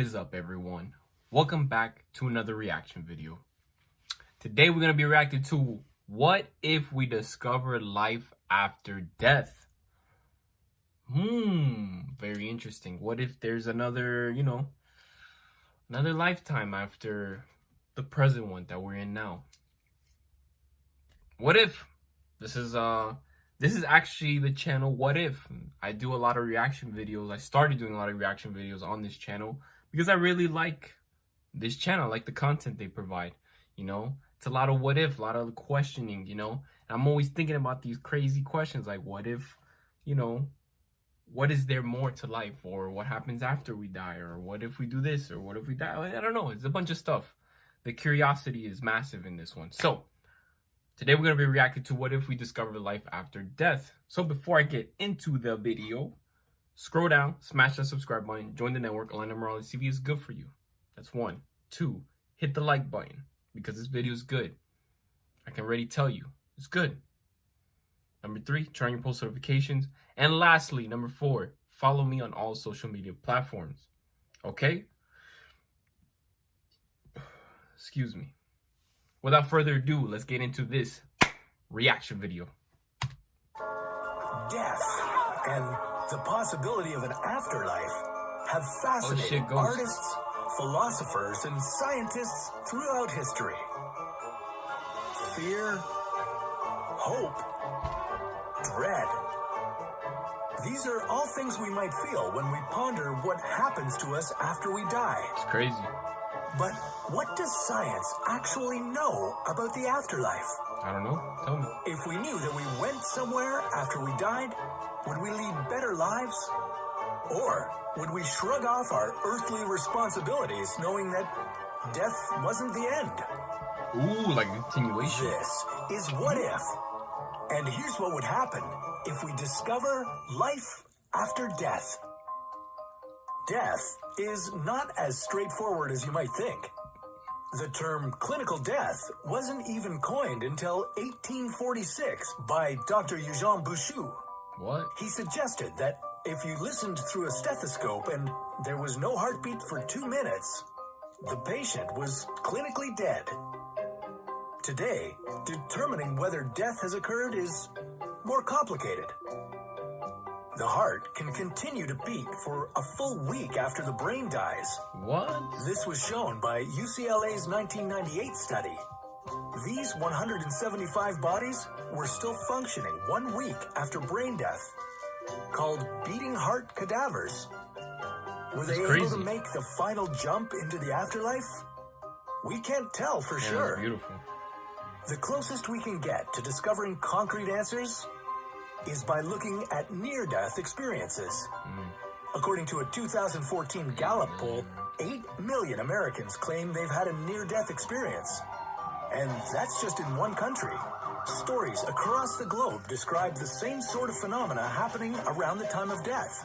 is up, everyone? Welcome back to another reaction video. Today we're going to be reacting to what if we discover life after death? Very interesting. What if there's another, another lifetime after the present one that we're in now? What if? This is actually the channel What If. I do a lot of reaction videos. I started doing a lot of reaction videos on this channel because I really like this channel, like the content they provide. It's a lot of what if, a lot of questioning, and I'm always thinking about these crazy questions like what if, what is there more to life, or what happens after we die, or what if we do this, or what if we die? I don't know. It's a bunch of stuff. The curiosity is massive in this one. So today we're going to be reacting to what if we discover life after death. So before I get into the video, scroll down, smash that subscribe button, join the network. Orlando Morales TV is good for you. That's 1. 2, hit the like button because this video is good. I can already tell you it's good. Number 3, turn on your post notifications. And lastly, number 4, follow me on all social media platforms. Okay? Excuse me. Without further ado, let's get into this reaction video. Death and the possibility of an afterlife have fascinated artists, philosophers, and scientists throughout history. Fear, hope, dread. These are all things we might feel when we ponder what happens to us after we die. It's crazy. But what does science actually know about the afterlife? I don't know. Tell me. If we knew that we went somewhere after we died, would we lead better lives? Or would we shrug off our earthly responsibilities knowing that death wasn't the end? Ooh, like a continuation. This is What If. And here's what would happen if we discover life after death. Death is not as straightforward as you might think. The term clinical death wasn't even coined until 1846 by Dr. Eugène Bouchou. What? He suggested that if you listened through a stethoscope and there was no heartbeat for 2 minutes, the patient was clinically dead. Today, determining whether death has occurred is more complicated. The heart can continue to beat for a full week after the brain dies. What? This was shown by UCLA's 1998 study. These 175 bodies were still functioning 1 week after brain death, called beating heart cadavers. Were they able to make the final jump into the afterlife? We can't tell for sure. Beautiful. The closest we can get to discovering concrete answers is by looking at near-death experiences. According to a 2014 Gallup poll, 8 million Americans claim they've had a near-death experience. And that's just in one country. Stories across the globe describe the same sort of phenomena happening around the time of death.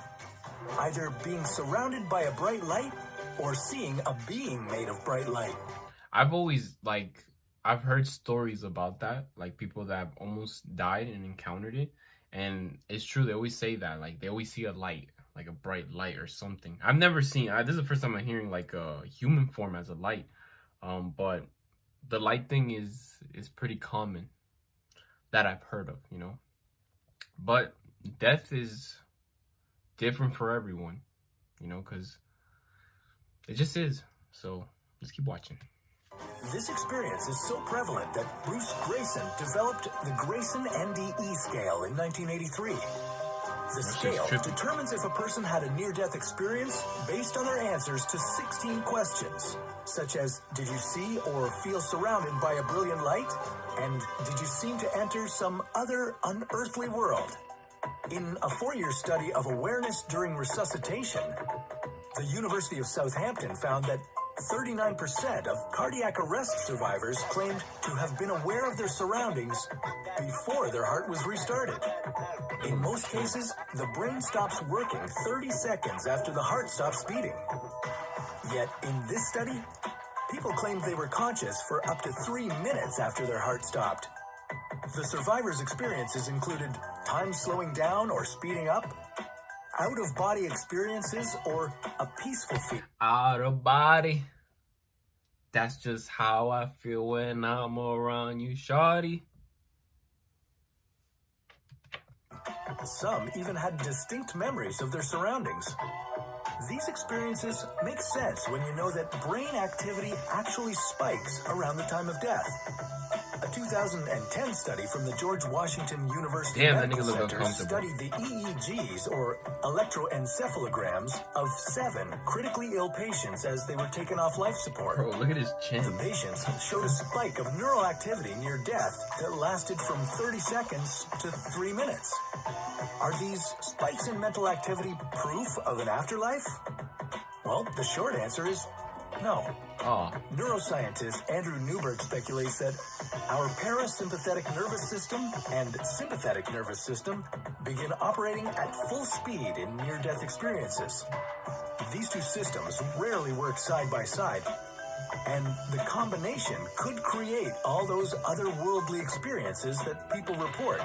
Either being surrounded by a bright light or seeing a being made of bright light. I've heard stories about that, like people that have almost died and encountered it. And it's true, they always say that, like they always see a light, like a bright light or something. I've never seen, this is the first time I'm hearing like a human form as a light. But the light thing is pretty common that I've heard of, But death is different for everyone, because it just is. So let's keep watching. This experience is so prevalent that Bruce Greyson developed the Greyson NDE scale in 1983. The scale determines if a person had a near-death experience based on their answers to 16 questions, such as, did you see or feel surrounded by a brilliant light? And did you seem to enter some other unearthly world? In a 4-year study of awareness during resuscitation, the University of Southampton found that 39% of cardiac arrest survivors claimed to have been aware of their surroundings before their heart was restarted. In most cases, the brain stops working 30 seconds after the heart stops beating. Yet in this study, people claimed they were conscious for up to 3 minutes after their heart stopped. The survivors' experiences included time slowing down or speeding up, out-of-body experiences, or a peaceful feeling. Out of body. That's just how I feel when I'm around you, shawty. Some even had distinct memories of their surroundings. These experiences make sense when you know that brain activity actually spikes around the time of death. A 2010 study from the George Washington University Medical Center studied the EEGs, or electroencephalograms, of 7 critically ill patients as they were taken off life support. Bro, look at his chin. The patients showed a spike of neural activity near death that lasted from 30 seconds to 3 minutes. Are these spikes in mental activity proof of an afterlife? Well, the short answer is no. Oh. Neuroscientist Andrew Newberg speculates that our parasympathetic nervous system and sympathetic nervous system begin operating at full speed in near-death experiences. These two systems rarely work side by side, and the combination could create all those otherworldly experiences that people report.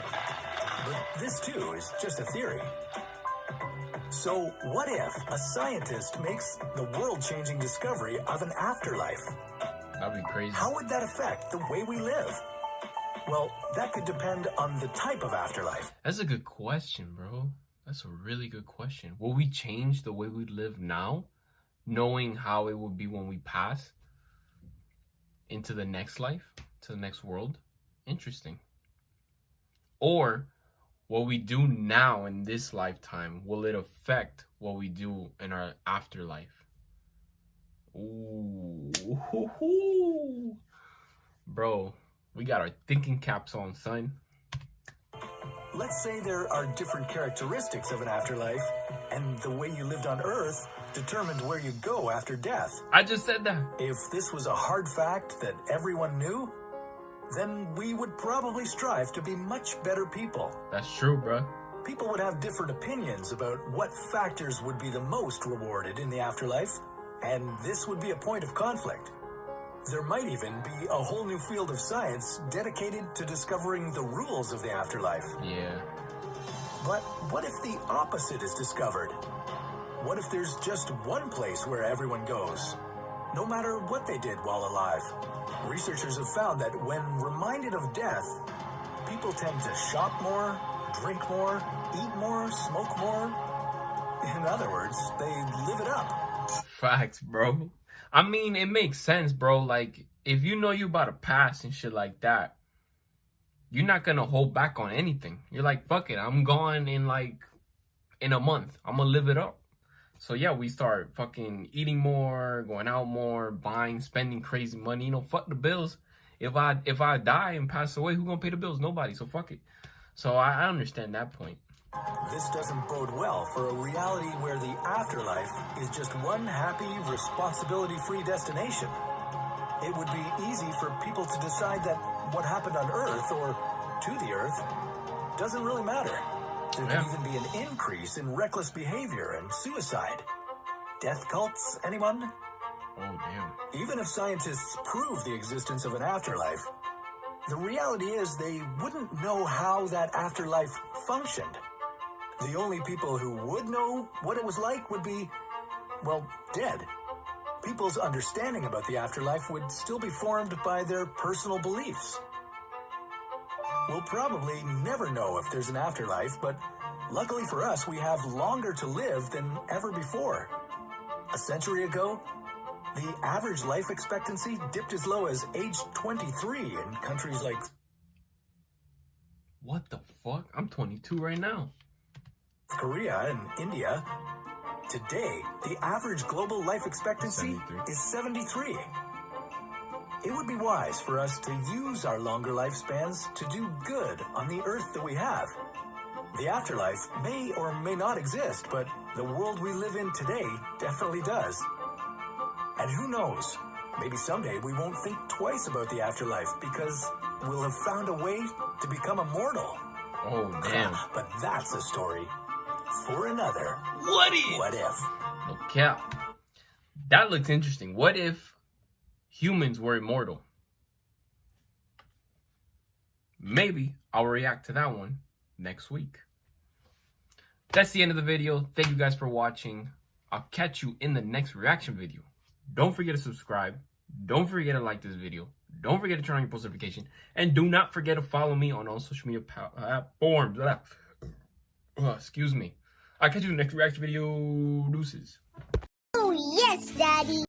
But this too is just a theory. So what if a scientist makes the world-changing discovery of an afterlife? That'd be crazy. How would that affect the way we live? Well, that could depend on the type of afterlife. That's a good question, bro. That's a really good question. Will we change the way we live now, knowing how it will be when we pass into the next life, to the next world? Interesting. Or what we do now in this lifetime, will it affect what we do in our afterlife? Ooh. Bro, we got our thinking caps on, son. Let's say there are different characteristics of an afterlife, and the way you lived on Earth determined where you go after death. I just said that. If this was a hard fact that everyone knew, then we would probably strive to be much better people. That's true, bro. People would have different opinions about what factors would be the most rewarded in the afterlife, and this would be a point of conflict. There might even be a whole new field of science dedicated to discovering the rules of the afterlife. Yeah. But what if the opposite is discovered? What if there's just one place where everyone goes, no matter what they did while alive? Researchers have found that when reminded of death, people tend to shop more, drink more, eat more, smoke more. In other words, they live it up. Facts, bro. I mean, it makes sense, bro. Like, if you know you about to pass and shit like that, you're not gonna hold back on anything. You're like, fuck it, I'm gone in a month. I'm gonna live it up. So yeah, we start fucking eating more, going out more, buying, spending crazy money. You know, fuck the bills. If I die and pass away, who gonna pay the bills? Nobody. So fuck it. So I understand that point. This doesn't bode well for a reality where the afterlife is just one happy, responsibility-free destination. It would be easy for people to decide that what happened on Earth, or to the Earth, doesn't really matter. There could even be an increase in reckless behavior and suicide. Death cults, anyone? Oh, damn. Even if scientists prove the existence of an afterlife, the reality is they wouldn't know how that afterlife functioned. The only people who would know what it was like would be, well, dead. People's understanding about the afterlife would still be formed by their personal beliefs. We'll probably never know if there's an afterlife, but luckily for us, we have longer to live than ever before. A century ago, the average life expectancy dipped as low as age 23 in countries like... What the fuck? I'm 22 right now. Korea and India. Today, the average global life expectancy is 73. It would be wise for us to use our longer lifespans to do good on the earth that we have. The afterlife may or may not exist, but the world we live in today definitely does. And who knows, maybe someday we won't think twice about the afterlife because we'll have found a way to become immortal. Oh, damn. But that's a story for another. What if? What if? No cap. That looks interesting. What if humans were immortal? Maybe I'll react to that one next week. that's the end of the video. Thank you guys for watching. I'll catch you in the next reaction video. Don't forget to subscribe. Don't forget to like this video. Don't forget to turn on your post notification. And do not forget to follow me on all social media platforms. Excuse me. I'll catch you in the next reaction video. Deuces. Oh, yes, Daddy.